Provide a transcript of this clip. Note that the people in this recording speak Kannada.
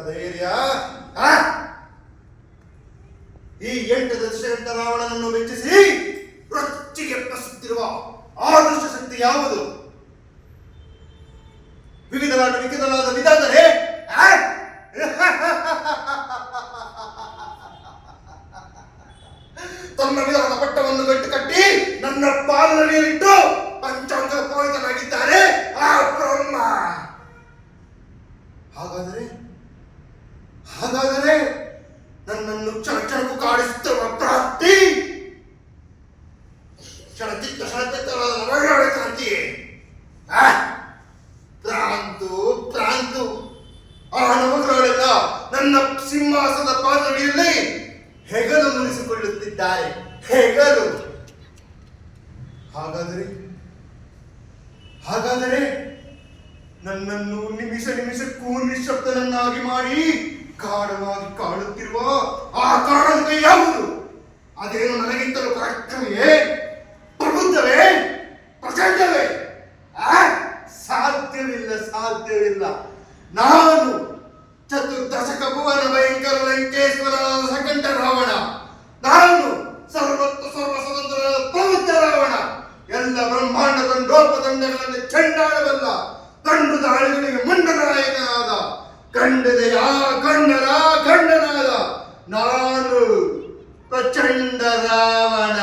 ಧೈರ್ಯ ಈ 8 ದಶಗಂಟ ರಾವಣನನ್ನು ಮೆಚ್ಚಿಸಿ ರೊಚ್ಚಿಗೆ ಎಬ್ಬಿಸುತ್ತಿರುವ ಆದರ್ಶ ಶಕ್ತಿ ಯಾವುದು? ವಿವಿಧವಾದ ವಿಕಿತವಾದ ವಿಧಾದರೆ ತನ್ನ ವಿಧಾನದ ಪಟ್ಟವನ್ನು ಗಟ್ಟು ಕಟ್ಟಿ ನನ್ನ ಪಾಲನೆಯಲ್ಲಿಟ್ಟು ಪಂಚಾಂಗ ಪೋಯಿತನಾಗಿದ್ದಾರೆ ಆ ಬ್ರಹ್ಮ. ಹಾಗಾದರೆ ನನ್ನನ್ನು ಕ್ಷಣ ಕ್ಷಣಕ್ಕೂ ಕಾಡಿಸುತ್ತಿರುವ ಪ್ರಾಪ್ತಿ ಕ್ಷಣಚಿತ್ತವಾದ ಕ್ರಾಂತಿಯೇ ಪ್ರಾಂತು ಆ ನವಗ್ರಹಗಳೆಲ್ಲ ನನ್ನ ಸಿಂಹಾಸನದ ಪಾದಡಿಯಲ್ಲಿ ಹೆಗಲು ಮುನಿಸಿಕೊಳ್ಳುತ್ತಿದ್ದಾರೆ. ಹೆಗಲು. ಹಾಗಾದರೆ ನನ್ನನ್ನು ನಿಮಿಷ ನಿಮಿಷಕ್ಕೂ ನಿಶ್ಶಬ್ದನನ್ನಾಗಿ ಮಾಡಿ ಗಾಢವಾಗಿ ಕಾಡುತ್ತಿರುವ ಆ ಕಾರಣಕ್ಕೆ ಯಾವುದು? ಅದೇನು ನನಗಿಂತಲೂ ಪರಾಕ್ರಮಿಯೇ, ಪ್ರಬುದ್ಧವೇ, ಪ್ರಚಂಡವೇ? ಸಾಧ್ಯವಿಲ್ಲ. ನಾನು ಚತುರ್ದಶಕ ಭುವನ ಭಯಂಕರ ಲಂಕೇಶ್ವರನಾದ ಸಕಂಠ ರಾವಣ. ನಾನು ಸರ್ವತ್ವ ಸರ್ವ ಸ್ವತಂತ್ರನಾದ ಪವಿತ್ರ ರಾವಣ. ಎಲ್ಲ ಬ್ರಹ್ಮಾಂಡ ದಂಡೋಪದಂಡಗಳಲ್ಲಿ ಚಂಡಾಡಬಲ್ಲ ದಂಡು ದಾಳಿಗಳಿಗೆ ಮಂಡನಾಯಕನಾದ ಗಂಡನೆಯ ಗಂಡನಾದ ನಾನು ಪ್ರಚಂಡ ರಾವಣ.